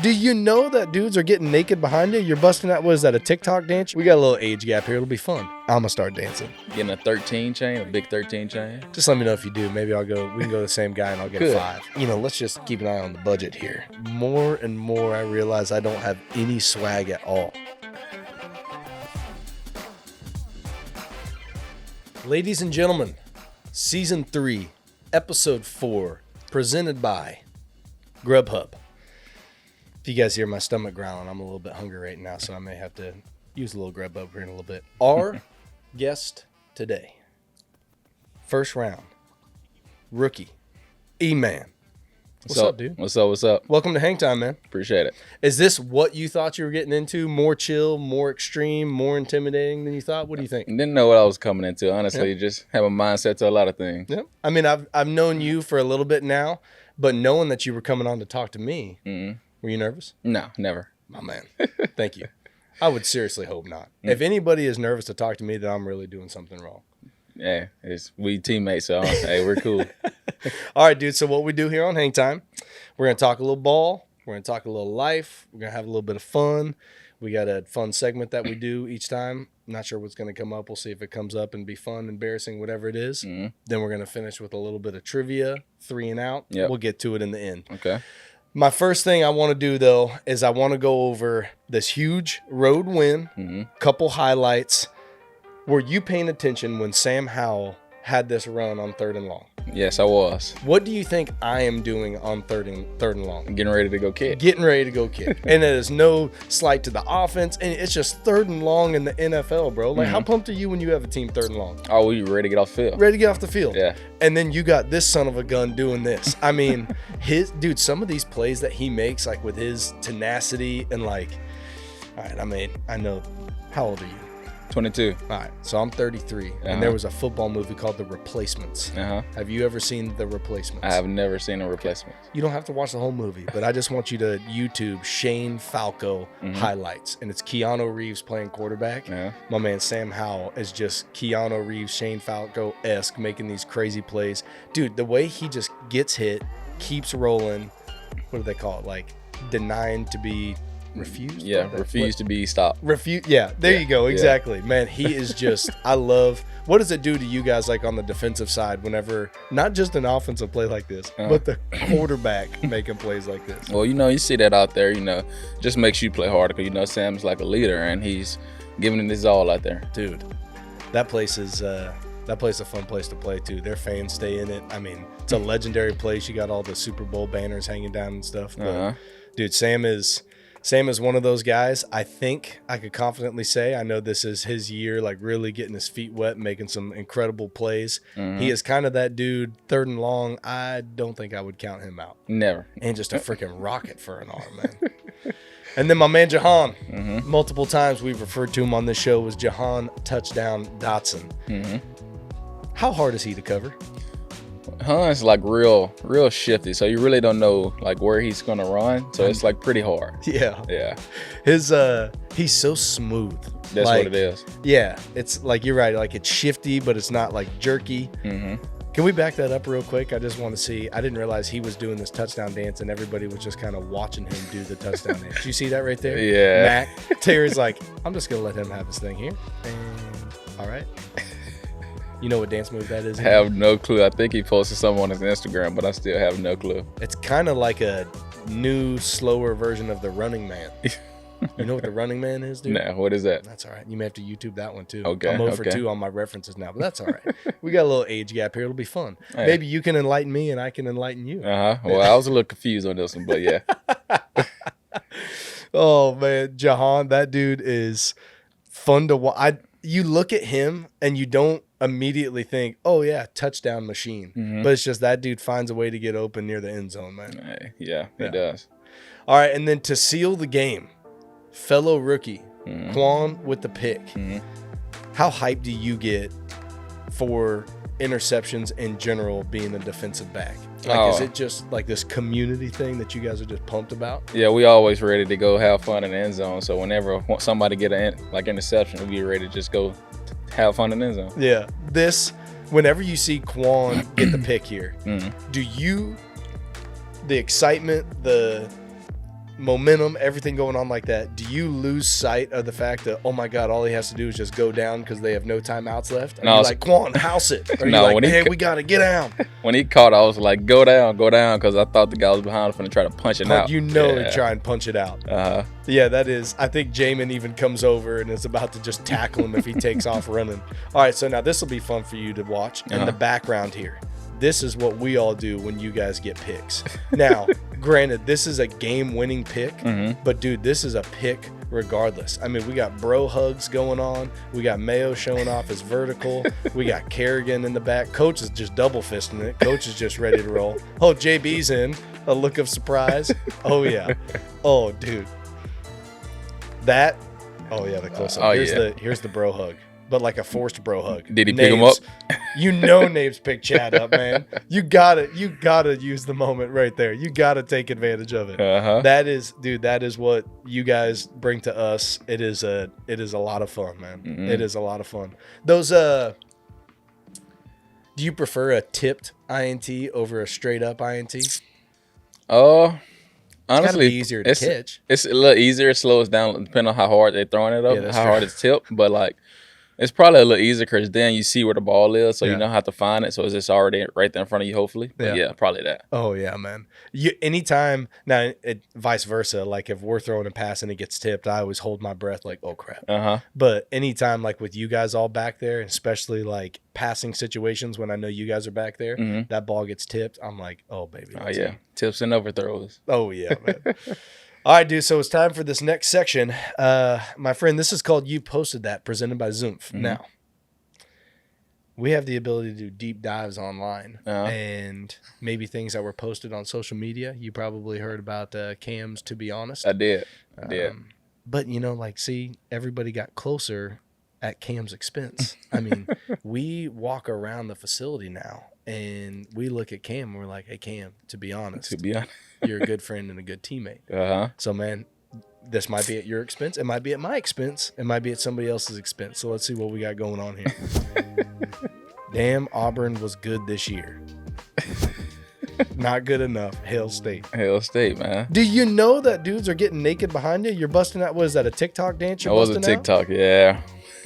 Do you know that dudes are getting naked behind you? You're busting out, what is that, a TikTok dance? We got a little age gap here. It'll be fun. I'm gonna start dancing. Getting a 13 chain, a big 13 chain. Just let me know if you do. Maybe we can go to the same guy and I'll get Good. 5. You know, let's just keep an eye on the budget here. More and more I realize I don't have any swag at all. Ladies and gentlemen, Season 3, Episode 4, presented by Grubhub. If you guys hear my stomach growling, I'm a little bit hungry right now, so I may have to use a little Grubhub here in a little bit. Our guest today, first round, rookie, E-Man. What's up, dude? What's up? Welcome to Hang Time, man. Appreciate it. Is this what you thought you were getting into? More chill, more extreme, more intimidating than you thought? What do you think? Didn't know what I was coming into, honestly. Just have a mindset to a lot of things. Yeah. I mean, I've known you for a little bit now, but knowing that you were coming on to talk to me, were you nervous? No, never. My man. Thank you. I would seriously hope not. If anybody is nervous to talk to me, then I'm really doing something wrong. Yeah, we teammates, so hey, we're cool. All right, dude. So what we do here on Hang Time, we're going to talk a little ball. We're going to talk a little life. We're going to have a little bit of fun. We got a fun segment that we do each time. Not sure what's going to come up. We'll see if it comes up and be fun, embarrassing, whatever it is. Then we're going to finish with a little bit of trivia, 3 and out. Yep. We'll get to it in the end. Okay. My first thing I want to do, though, is I want to go over this huge road win, couple highlights. Were you paying attention when Sam Howell had this run on 3rd and long? Yes, I was. What do you think I am doing on third and long? Getting ready to go kick. Getting ready to go kick. And it is no slight to the offense. And it's just 3rd and long in the NFL, bro. Like, how pumped are you when you have a team 3rd and long? Oh, we ready to get off the field. Ready to get off the field. Yeah. And then you got this son of a gun doing this. I mean, some of these plays that he makes, like with his tenacity and like, all right, I know. How old are you? 22. All right, so I'm 33, and there was a football movie called The Replacements. Have you ever seen The Replacements? I have never seen The Replacements. You don't have to watch the whole movie, but I just want you to YouTube Shane Falco highlights, and it's Keanu Reeves playing quarterback. My man Sam Howell is just Keanu Reeves, Shane Falco-esque, making these crazy plays. Dude, the way he just gets hit, keeps rolling, what do they call it, like denying to be... refused? Yeah, refused to be stopped. Yeah, there you go. Exactly. Yeah. Man, he is just, I love, what does it do to you guys like on the defensive side whenever, not just an offensive play like this, but the quarterback making plays like this? Well, you see that out there, just makes you play harder because, Sam's like a leader and he's giving it his all out there. Dude, that place is a fun place to play too. Their fans stay in it. I mean, it's a legendary place. You got all the Super Bowl banners hanging down and stuff. But, dude, Sam is one of those guys. I think I could confidently say, I know this is his year, like really getting his feet wet, making some incredible plays. He is kind of that dude, 3rd and long. I don't think I would count him out. Never. And just a freaking rocket for an arm, man. And then my man Jahan, multiple times we've referred to him on this show as Jahan Touchdown Dotson. How hard is he to cover? It's like real shifty, so you really don't know like where he's gonna run. So it's like pretty hard. Yeah. He's so smooth. That's like, what it is. Yeah, it's like you're right. Like it's shifty, but it's not like jerky. Can we back that up real quick? I just want to see. I didn't realize he was doing this touchdown dance, and everybody was just kind of watching him do the touchdown dance. Do you see that right there? Yeah. Mac Terry's like, I'm just gonna let him have his thing here. And all right. You know what dance move that is? I have no clue. I think he posted something on his Instagram, but I still have no clue. It's kind of like a new, slower version of the Running Man. You know what the Running Man is, dude? No, what is that? That's all right. You may have to YouTube that one, too. Okay. I'm 0 for 2 on my references now, but that's all right. We got a little age gap here. It'll be fun. Hey. Maybe you can enlighten me and I can enlighten you. Well, I was a little confused on this one, but yeah. Oh, man. Jahan, that dude is fun to watch. You look at him and you don't immediately think, oh, yeah, touchdown machine. But it's just that dude finds a way to get open near the end zone, man. Yeah, he does. All right, and then to seal the game, fellow rookie, Quan with the pick. How hyped do you get for interceptions in general being a defensive back? Like, is it just like this community thing that you guys are just pumped about? Yeah, we always ready to go have fun in the end zone. So whenever somebody get an interception, we be ready to just go have fun in the end zone. Yeah, whenever you see Quan get the pick here, do you, the excitement, momentum, everything going on like that, do you lose sight of the fact that, oh my God, all he has to do is just go down because they have no timeouts left? Are you like, Quan, house it? Or no, you like, hey, we got to get down? When he caught, I was like, go down, because I thought the guy was behind him and try to punch it out. You know they try and punch it out. Yeah, that is. I think Jamin even comes over and is about to just tackle him if he takes off running. All right, so now this will be fun for you to watch. In the background here, this is what we all do when you guys get picks. Now, granted, this is a game-winning pick, but dude, this is a pick regardless. I mean, we got bro hugs going on. We got Mayo showing off his vertical. We got Kerrigan in the back. Coach is just double fisting it. Coach is just ready to roll. Oh, JB's in. A look of surprise. Oh, yeah. Oh, dude. That. Oh, yeah, the close-up. Here's the bro hug. But like a forced bro hug. Did he pick him up? You know Naves picked Chad up, man. You gotta use the moment right there. You gotta take advantage of it. That is what you guys bring to us. It is a lot of fun, man. It is a lot of fun. Those do you prefer a tipped INT over a straight up INT? Honestly, it's easier to catch. It's a little easier. It slows down depending on how hard they're throwing it up, how hard it's tipped. But like, it's probably a little easier because then you see where the ball is, so you know how to find it. So it's just already right there in front of you, hopefully. But yeah, probably that. Oh, yeah, man. Anytime, now, vice versa, like if we're throwing a pass and it gets tipped, I always hold my breath like, oh, crap. But anytime, like with you guys all back there, especially like passing situations when I know you guys are back there, that ball gets tipped, I'm like, oh, baby. Oh, yeah. Tips and overthrows. Oh, yeah, man. All right, dude, so it's time for this next section. My friend, this is called You Posted That, presented by Zoomph. Now, we have the ability to do deep dives online and maybe things that were posted on social media. You probably heard about Cam's, to be honest. I did. But, see, everybody got closer at Cam's expense. I mean, we walk around the facility now, and we look at Cam, and we're like, hey, Cam, to be honest. You're a good friend and a good teammate. So, man, this might be at your expense. It might be at my expense. It might be at somebody else's expense. So let's see what we got going on here. Damn, Auburn was good this year. Not good enough. Hail State. Hail State, man. Do you know that dudes are getting naked behind you? You're busting out. What is that, a TikTok dance you're busting out? That was a TikTok, yeah.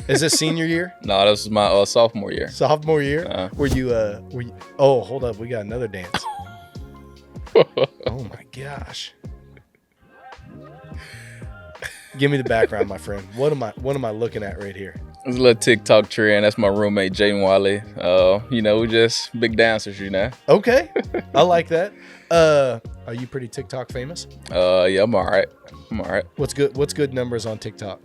Is this senior year? No, this was my sophomore year. Sophomore year? Were you, oh, hold up. We got another dance. Oh my gosh. Give me the background, my friend. What am I looking at right here? It's a little TikTok trend. That's my roommate, Jaden Wiley. We just big dancers, Okay. I like that. Are you pretty TikTok famous? Yeah, I'm all right. What's good numbers on TikTok?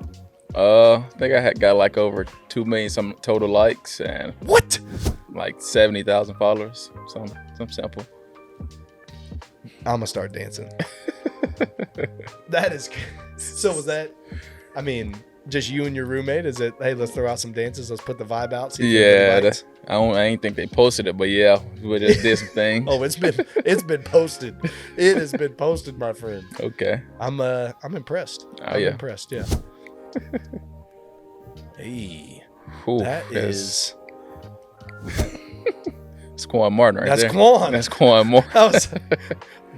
I think I got like over 2 million some total likes and what? Like 70,000 followers. Some simple. I'm gonna start dancing. That is so. Was that? I mean, just you and your roommate? Is it? Hey, let's throw out some dances. Let's put the vibe out. Yeah, I ain't think they posted it, but yeah, we just did some things. Oh, it's been posted. It has been posted, my friend. Okay. I'm impressed. I'm impressed. Yeah. Hey, that is. It's Quan Martin right there. That's Quan. That's Quan Martin.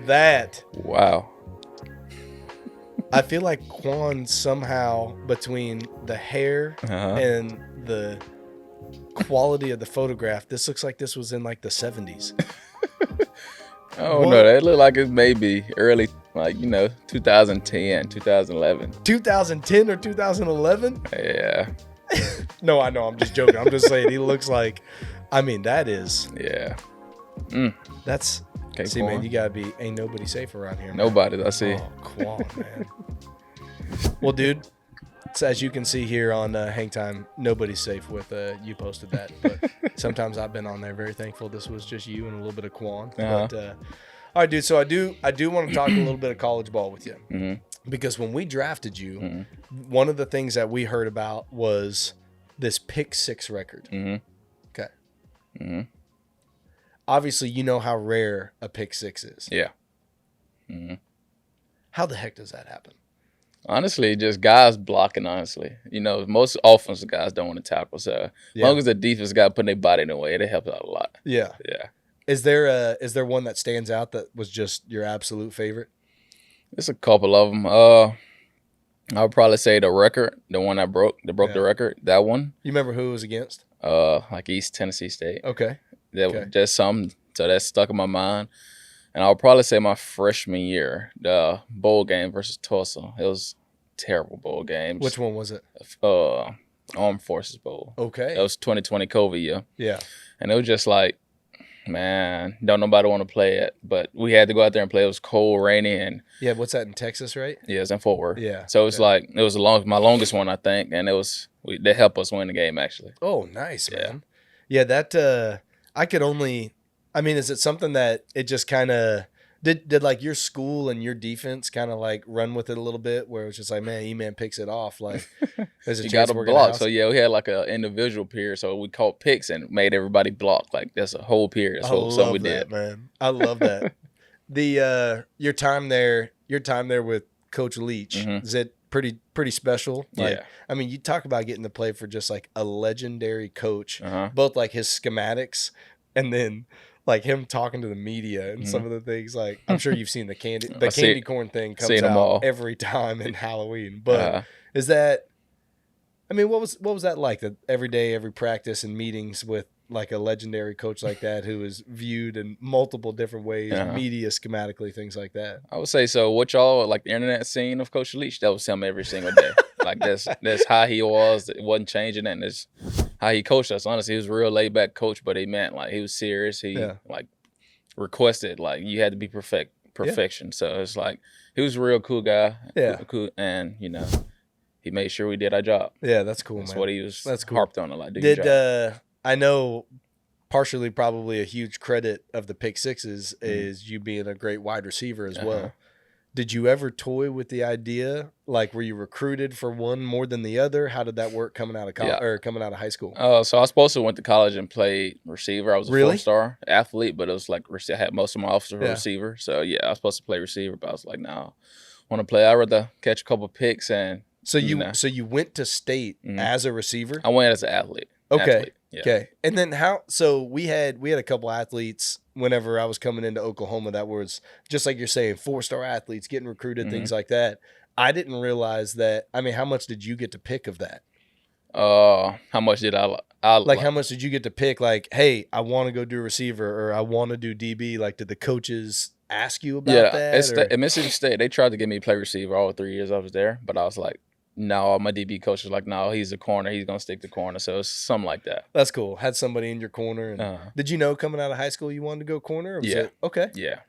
That. Wow. I feel like Quan somehow, between the hair and the quality of the photograph, this looks like this was in like the 70s. Oh, no, that look like it may be early, 2010, 2011. 2010 or 2011? Yeah. No, I know. I'm just joking. I'm just saying he looks like, that is. Yeah. That's. Okay, see, Quan. man, you gotta be. Ain't nobody safe around here. Man. Nobody. I see. Oh, Quan, man. Well, dude, so as you can see here on Hang Time, nobody's safe with You Posted That. But sometimes I've been on there. Very thankful this was just you and a little bit of Quan. But all right, dude. So I do want to talk a little bit of college ball with you because when we drafted you, one of the things that we heard about was this pick 6 record. Okay. Obviously, you know how rare a pick 6 is. Yeah. How the heck does that happen? Honestly, just guys blocking, honestly. Most offensive guys don't want to tackle. So as long as the defense guy putting their body in the way, it helps out a lot. Yeah. Yeah. Is there one that stands out that was just your absolute favorite? It's a couple of them. I would probably say the record, the one that broke the record, that one. You remember who it was against? Like East Tennessee State. Okay. That was just something, so that stuck in my mind. And I would probably say my freshman year, the bowl game versus Tulsa. It was a terrible bowl game. Which one was it? Armed Forces Bowl. Okay. It was 2020 COVID year. Yeah. And it was just like, man, don't nobody want to play it. But we had to go out there and play. It was cold, rainy, and yeah. What's that in Texas, right? Yeah, it's in Fort Worth. Yeah. So it was my longest one, I think, and they helped us win the game actually. Oh, nice, man. Yeah, that I could only. I mean, is it something that it just kind of did like your school and your defense kind of like run with it a little bit, where it was just like, man, E-Man picks it off, like there's a you chance got to we're block. Gonna so yeah, we had like an individual period, so we caught picks and made everybody block. Like that's a whole period. So something we did, man. I love that. Your time there with Coach Leach, is it pretty special? Like, I mean, you talk about getting to play for just like a legendary coach, both like his schematics and then like him talking to the media and some of the things. Like, I'm sure you've seen the candy corn thing comes out every time in Halloween. But is that? I mean, what was that like? That every day, every practice and meetings with like a legendary coach like that, who is viewed in multiple different ways, media, schematically, things like that. I would say so. What y'all like the internet scene of Coach Leach? That was him every single day. Like that's how he was. It wasn't changing, and that's how he coached us. Honestly, he was a real laid back coach, but he meant like he was serious. He like requested like you had to be perfection. So it's like he was a real cool guy. Yeah, cool, and he made sure we did our job. Yeah, that's cool. That's man. what he was. That's cool. Harped on a lot. I know partially probably a huge credit of the pick sixes is you being a great wide receiver as well. Did you ever toy with the idea? Like, were you recruited for one more than the other? How did that work coming out of college or coming out of high school? So I was supposed to went to college and play receiver. I was a 4-star athlete, but it was like I had most of my offers were receiver. So yeah, I was supposed to play receiver, but I was like, no, I want to play. I'd rather catch a couple picks and. So you went to state as a receiver? I went as an athlete. Okay. Yeah. Okay. And then so we had a couple athletes whenever I was coming into Oklahoma that was just like you're saying, 4-star athletes getting recruited, things like that. I didn't realize that. I mean, how much did you get to pick of that? How much did I like? How much did you get to pick? Like, hey, I want to go do receiver or I want to do DB. Like, did the coaches ask you about that? At Mississippi State, they tried to get me to play receiver all 3 years I was there, but I was like, no, my DB coach was like, no, he's a corner. He's going to stick to corner. So it's something like that. That's cool. Had somebody in your corner. And did you know coming out of high school you wanted to go corner? Or was it, okay. Yeah,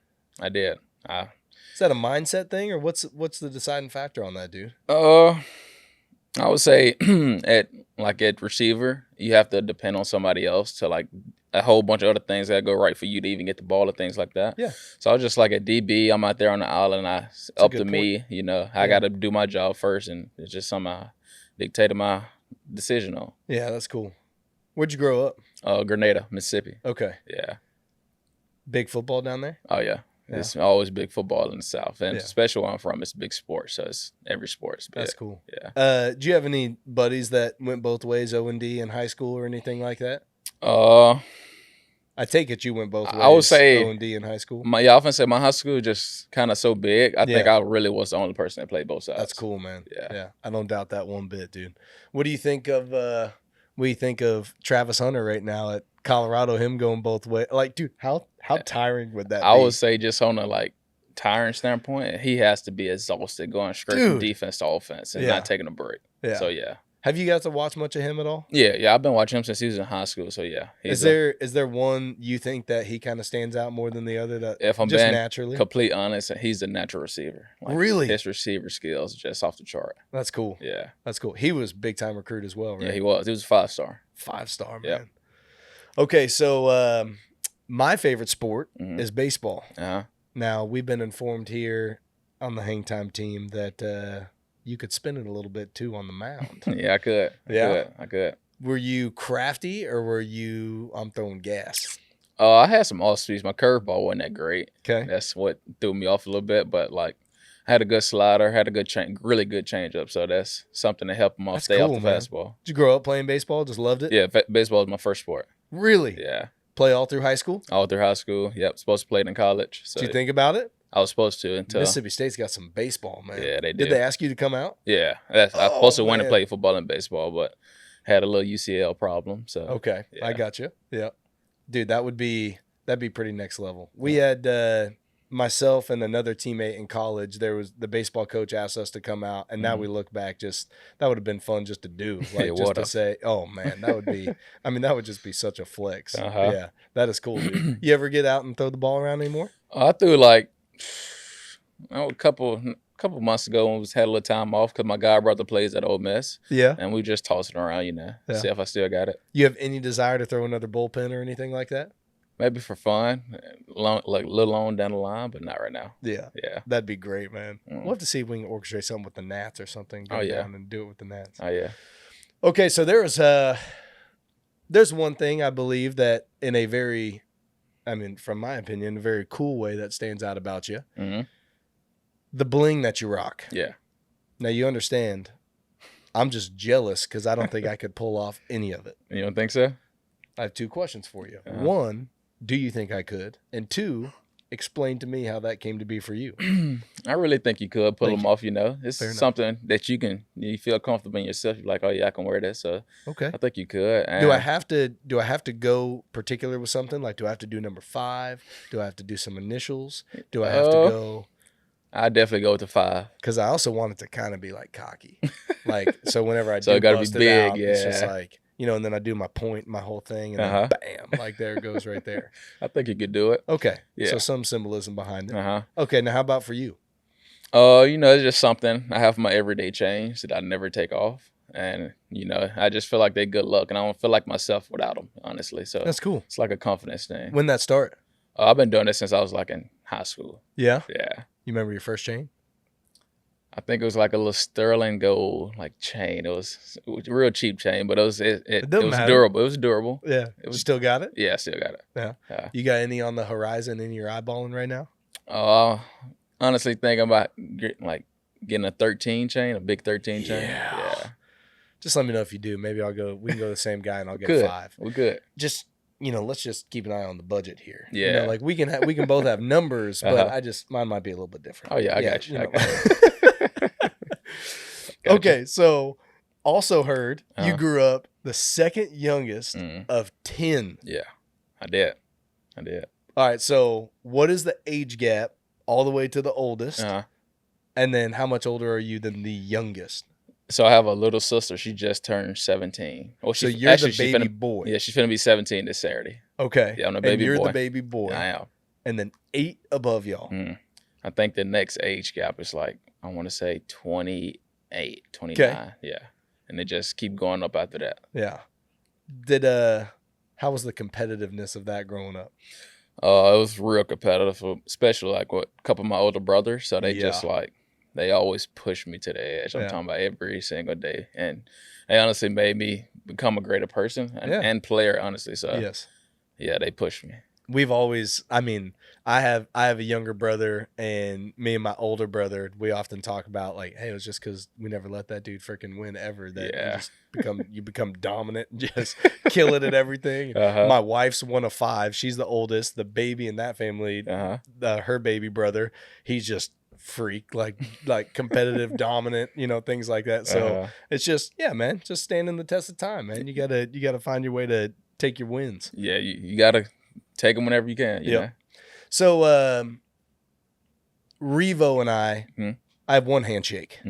I did. Is that a mindset thing or what's the deciding factor on that, dude? I would say at receiver, you have to depend on somebody else to like a whole bunch of other things that go right for you to even get the ball and things like that. Yeah. So I was just like a DB. I'm out there on the island. It's up to me. I got to do my job first, and it's just something I dictated my decision on. Yeah, that's cool. Where'd you grow up? Grenada, Mississippi. Okay. Yeah. Big football down there? Oh yeah. It's always big football in the South, and especially where I'm from, it's big sports. So it's every sport's big. That's cool. Yeah. Do you have any buddies that went both ways, O&D in high school or anything like that? I take it you went both ways. I would say O&D in high school. I often say my high school just kind of so big. I think I really was the only person that played both sides. That's cool, man. Yeah. I don't doubt that one bit, dude. What do you think of Travis Hunter right now at Colorado? Him going both ways, like, dude, how tiring would that be? I would say just on a like tiring standpoint, he has to be exhausted going straight from defense to offense and not taking a break. Yeah. So yeah. Have you got to watch much of him at all? Yeah. I've been watching him since he was in high school. So yeah. Is there one you think that he kind of stands out more than the other? That if I'm just being naturally complete honest, he's a natural receiver. Like, really, his receiver skills just off the chart. That's cool. Yeah, that's cool. He was big time recruit as well, right? Yeah, he was. He was a 5-star. 5-star, man. Yep. Okay, so my favorite sport is baseball. Now we've been informed here on the Hang Time team that you could spin it a little bit too on the mound. Yeah, I could. I could. Were you crafty or were you I'm throwing gas? I had some off speeds. My curveball wasn't that great. Okay. That's what threw me off a little bit, but like I had a good slider, had a good really good changeup, so that's something to help him stay off the fastball. Did you grow up playing baseball? Just loved it? Yeah, baseball was my first sport. Really? Yeah. Play all through high school? All through high school. Yep. Supposed to play it in college. So did you think about it? I was supposed to until Mississippi State's got some baseball, man. Yeah, they did. Did they ask you to come out? Yeah, I was supposed to win and play football and baseball, but had a little UCL problem. So okay, yeah. I got you. Yeah, dude, that'd be pretty next level. We had myself and another teammate in college. There was the baseball coach asked us to come out, and now we look back, just that would have been fun just to do, like just to say, oh man, that would be. I mean, that would just be such a flex. Yeah, that is cool, dude. You ever get out and throw the ball around anymore? I threw like a couple months ago when we had a little time off because my god brother plays at Ole Miss. Yeah, and we just toss it around, see if I still got it. You have any desire to throw another bullpen or anything like that? Maybe for fun, like a little on down the line, but not right now. Yeah, that'd be great, man. We'll have to see if we can orchestrate something with the Nats or something. Go down and do it with the Nats. Oh yeah. Okay, so there's one thing I believe that in a very, I mean, from my opinion, a very cool way that stands out about you. Mm-hmm. The bling that you rock. Yeah. Now you understand. I'm just jealous because I don't think I could pull off any of it. You don't think so? I have two questions for you. One, do you think I could? And two, explain to me how that came to be for you. I really think you could pull them off, It's something that you feel comfortable in yourself. You're like, oh yeah, I can wear this. So okay. I think you could. And do I have to go particular with something? Like, do I have to do number 5? Do I have to do some initials? Do I have to go? I definitely go with the 5. Because I also want it to kind of be like cocky. Like, so whenever I do it gotta bust be big, it out, it's just like, and then I do my point, my whole thing, and then bam, like there it goes right there. I think you could do it. Okay. Yeah. So some symbolism behind it. Okay. Now how about for you? It's just something I have my everyday chains that I never take off. And, I just feel like they're good luck, and I don't feel like myself without them, honestly. So that's cool. It's like a confidence thing. When that start? I've been doing it since I was like in high school. Yeah? Yeah. You remember your first chain? I think it was like a little sterling gold like chain. It was a real cheap chain, but it was durable. It was durable. Yeah. You still got it? Yeah, I still got it. Yeah. You got any on the horizon, any you're eyeballing right now? Honestly thinking about getting a 13 chain, a big 13 chain. Yeah. Just let me know if you do. Maybe we can go the same guy and I'll get 5. We're good. Just let's just keep an eye on the budget here. Yeah. Like we can both have numbers, but mine might be a little bit different. Oh yeah, I got you. Okay, so also heard you grew up the second youngest of 10. Yeah, I did. All right, so what is the age gap all the way to the oldest? And then how much older are you than the youngest? So I have a little sister. She just turned 17. Well, so you're the baby boy. Yeah, she's finna be 17 this Saturday. Okay. Yeah, I'm the baby boy. And you're the baby boy. I am. And then 8 above y'all. I think the next age gap is like, I want to say 28, 29. Okay. Yeah. And they just keep going up after that. Yeah. How was the competitiveness of that growing up? It was real competitive, especially like with a couple of my older brothers. So they just they always push me to the edge. I'm talking about every single day. And they honestly made me become a greater person and player, honestly. So yeah, they pushed me. We've always, I have a younger brother, and me and my older brother, we often talk about like, hey, it was just because we never let that dude freaking win ever that you become dominant and just kill it at everything. My wife's one of 5. She's the oldest. The baby in that family, her baby brother, he's just freak, like competitive, dominant, things like that. So it's just, man, just standing the test of time, man. You gotta find your way to take your wins. Yeah, you gotta take them whenever you can. Yeah. So, Revo and I have one handshake.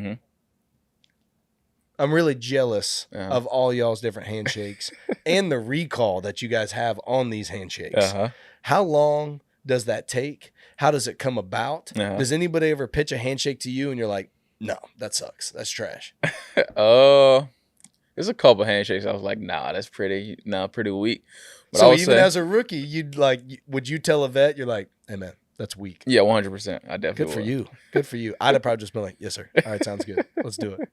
I'm really jealous of all y'all's different handshakes and the recall that you guys have on these handshakes. How long does that take? How does it come about? Does anybody ever pitch a handshake to you and you're like, no, that sucks. That's trash. There's a couple handshakes I was like, nah, that's pretty weak. But so even as a rookie, would you tell a vet, you're like, hey man, that's weak? Yeah, 100%. I definitely Good for you. Good for you. I'd have probably just been like, yes, sir. All right, sounds good. Let's do it.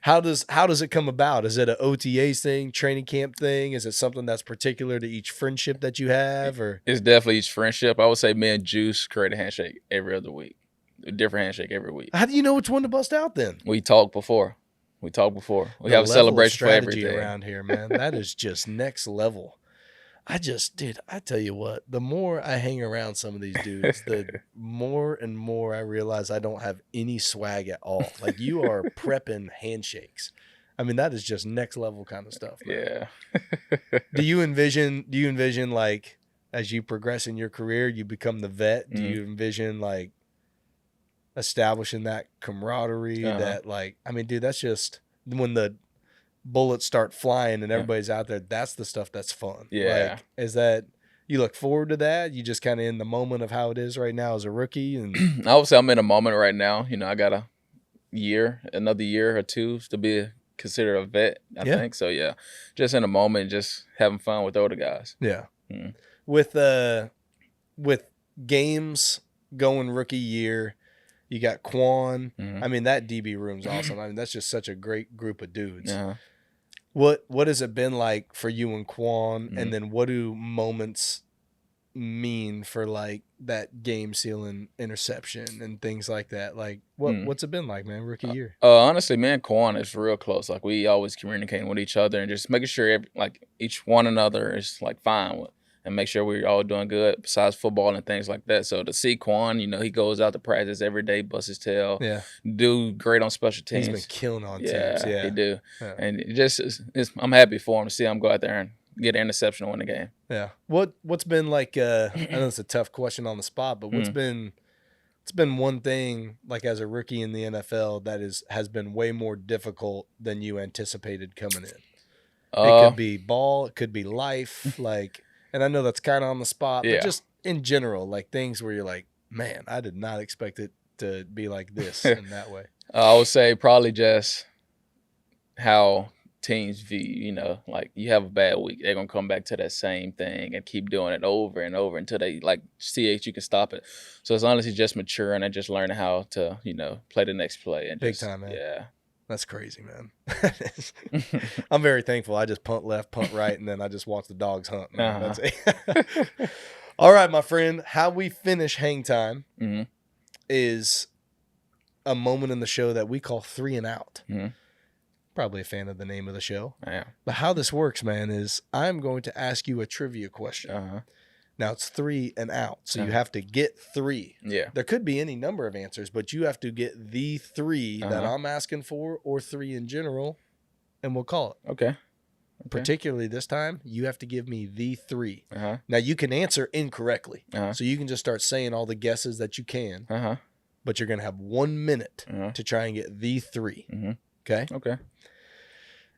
How does it come about? Is it an OTAs thing, training camp thing? Is it something that's particular to each friendship that you have? Or it's definitely each friendship. I would say me and Juice create a handshake every other week. A different handshake every week. How do you know which one to bust out then? We talk before. We have a celebration for everything around here, man. That is just next level. Dude, I tell you what, the more I hang around some of these dudes, the more and more I realize I don't have any swag at all. Like, you are prepping handshakes. I mean, that is just next level kind of stuff, man. Yeah. Do you envision like, as you progress in your career, you become the vet? Do you envision like establishing that camaraderie that, like, I mean, dude, that's just when the bullets start flying and everybody's out there, that's the stuff that's fun. Yeah. Like, is that, you look forward to that? You just kind of in the moment of how it is right now as a rookie? And I would say I'm in a moment right now. You know, I got another year or two to be considered a vet, I think. So, yeah, just in a moment, just having fun with the older guys. Yeah. With games going rookie year, you got Quan. I mean, that DB room's awesome. I mean, that's just such a great group of dudes. What has it been like for you and Quan? And then what do moments mean for like that game sealing interception and things like that? Like, what's it been like, man, rookie year? Honestly, me and Quan is real close. Like, we always communicating with each other and just making sure each one another is like fine with, and make sure we're all doing good besides football and things like that. So to see Quan, you know, he goes out to practice every day, busts his tail, do great on special teams. He's been killing on teams. Yeah, he do. Yeah. And I'm happy for him to see him go out there and get an interception and win the game. Yeah. What's been like? I know it's a tough question on the spot, but what's been one thing, like, as a rookie in the NFL that has been way more difficult than you anticipated coming in? It could be ball, it could be life, like. And I know that's kind of on the spot, but just in general, like things where you're like, man, I did not expect it to be like this in that way. I would say probably just how teams view, you know, like, you have a bad week, they're going to come back to that same thing and keep doing it over and over until they like see if you can stop it. So it's honestly just maturing and just learning how to, you know, play the next play. And big time, man. Yeah. That's crazy, man. I'm very thankful. I just punt left, punt right, and then I just watch the dogs hunt. That's it. All right, my friend. How we finish hang time is a moment in the show that we call 3 and Out. Probably a fan of the name of the show. Yeah. But how this works, man, is I'm going to ask you a trivia question. Now, it's 3 and out, so you have to get 3. Yeah. There could be any number of answers, but you have to get the 3 that I'm asking for, or 3 in general, and we'll call it. Okay. Particularly this time, you have to give me the 3. Now, you can answer incorrectly, so you can just start saying all the guesses that you can, but you're going to have 1 minute to try and get the 3. Okay? Okay.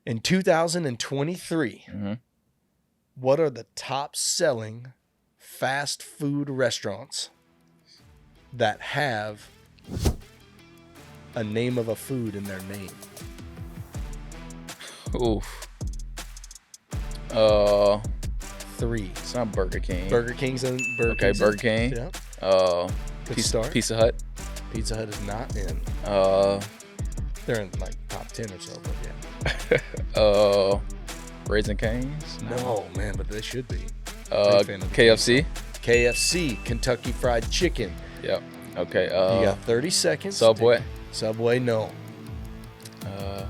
In 2023, what are the top-selling fast food restaurants that have a name of a food in their name? Oof. 3. It's not Burger King. Burger King's in. Burger King. Yeah. Pizza Hut. Pizza Hut is not in. They're in like top 10 or so, but yeah. Raising Cane's? No, man, but they should be. KFC. KFC, Kentucky Fried Chicken. Yep. Okay. You got 30 seconds. Subway. Subway, no. I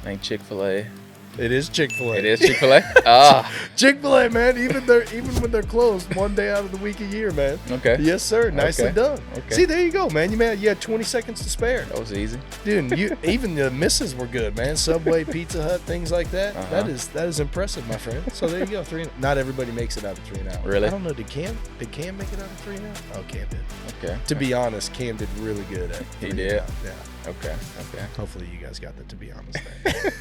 think Chick-fil-A. It is Chick-fil-A. It is Chick-fil-A? Chick-fil-A, man. Even when they're closed, one day out of the week a year, man. Okay. Yes, sir. Nicely done. Okay. See, there you go, man. You had 20 seconds to spare. That was easy. Dude, even the misses were good, man. Subway, Pizza Hut, things like that. That is impressive, my friend. So there you go. 3 and, not everybody makes it out of 3 and out. Really? I don't know. Did Cam make it out of 3 and out? Oh, Cam did. Okay. To be honest, Cam did really good at 3 and out. Yeah. Okay. Hopefully you guys got that, to be honest, man.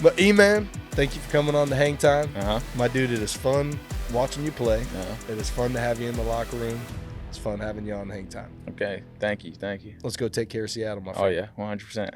But E-Man, thank you for coming on the Hang Time. My dude, it is fun watching you play. It is fun to have you in the locker room. It's fun having you on Hang Time. Okay. Thank you. Let's go take care of Seattle, my friend. Oh, yeah. 100%.